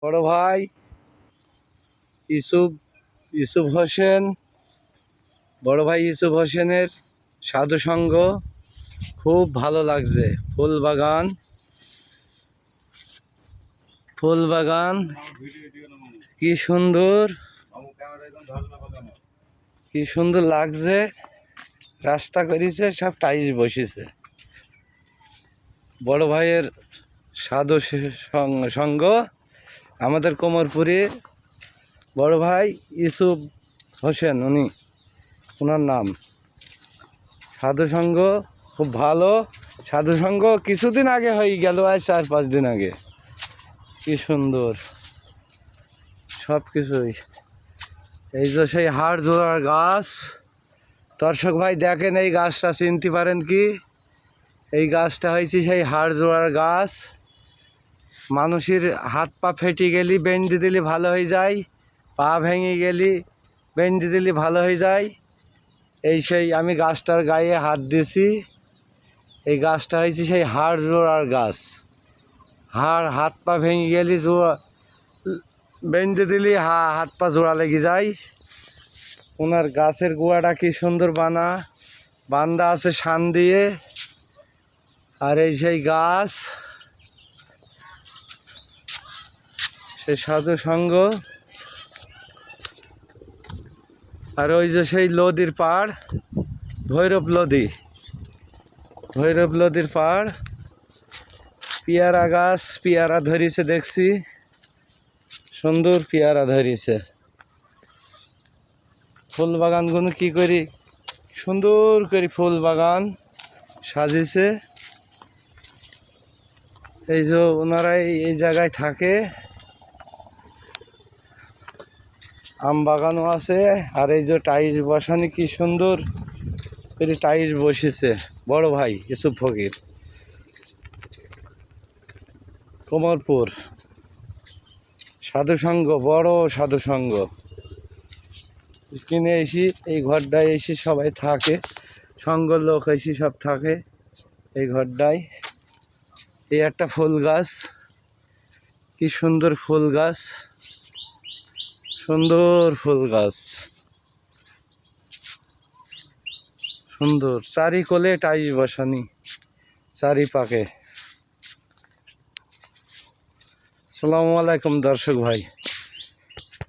বড় ভাই ইউসুফ ইউসুফ হোসেন, বড় ভাই ইউসুফ হোসেনের সাধু সঙ্গ খুব ভালো লাগছে। ফুল বাগান কি সুন্দর, কি সুন্দর লাগছে। রাস্তা করেছে, সব টাইলস বসেছে। বড় ভাইয়ের সাধু সঙ্গ আমাদের কোমরপুরে। বড় ভাই ইউসুফ হোসেন, ওনার নাম। সাধু সঙ্গ খুব ভালো। সাধু সঙ্গ কিছুদিন আগে হয়ে গেল, আজ 4-5 দিন আগে। কি সুন্দর সব কিছুই। এই যে সেই হাড় জোড়ার গাছ। দর্শক ভাই দেখেন, এই গাছটা চিনতে পারেন কি? এই গাছটা হয়েছে সেই হাড় জোড়ার গাছ। মানুষের হাত পা ফেটে গেলে বেঁধে দিলে ভালো হয়ে যায়, পা ভেঙে গেলে বেঁধে দিলে ভালো হয়ে যায়। এই সেই আমি গাছটার গায়ে হাত দিয়েছি। এই গাছটা হয়েছে সেই হাড় জোড়ার গাছ। হাত পা ভেঙে গেলে বেঁধে দিলে হাত পা জোড়া লেগে যায়। ওনার গাছের গোড়াটা কি সুন্দর বান্দা আছে শান দিয়ে। আর এই সেই গাছ, সেই সাধু সঙ্গ। আর ওই যে সেই নদীর পাড়, ভৈরব নদীর পাড়। পেয়ারা গাছ, পেয়ারা ধরেছে দেখছি, সুন্দর পেয়ারা ধরেছে। ফুল বাগানগুলো কি করি সুন্দর করে ফুল বাগান সাজিয়েছে। এই যে ওনারাই এই জায়গায় থাকে। আম বাগানও আছে। আর এই যে টাইলস বসানি, কি সুন্দর করে টাইলস বসেছে। বড় ভাই ইউসুফ ফকির, কোমরপুর। সাধু সঙ্গ, বড় সাধু সঙ্গ কিনে এসি। এই ঘরটায় এসে সবাই থাকে, সঙ্গ লোক এসে সব থাকে এই ঘরটায়। এই একটা ফুল গাছ, কি সুন্দর ফুল গাছ, সুন্দর ফুল গাছ, সুন্দর। চারি কোলে টাইলস বসানি, চারি পাকে। আসসালামু আলাইকুম দর্শক ভাই।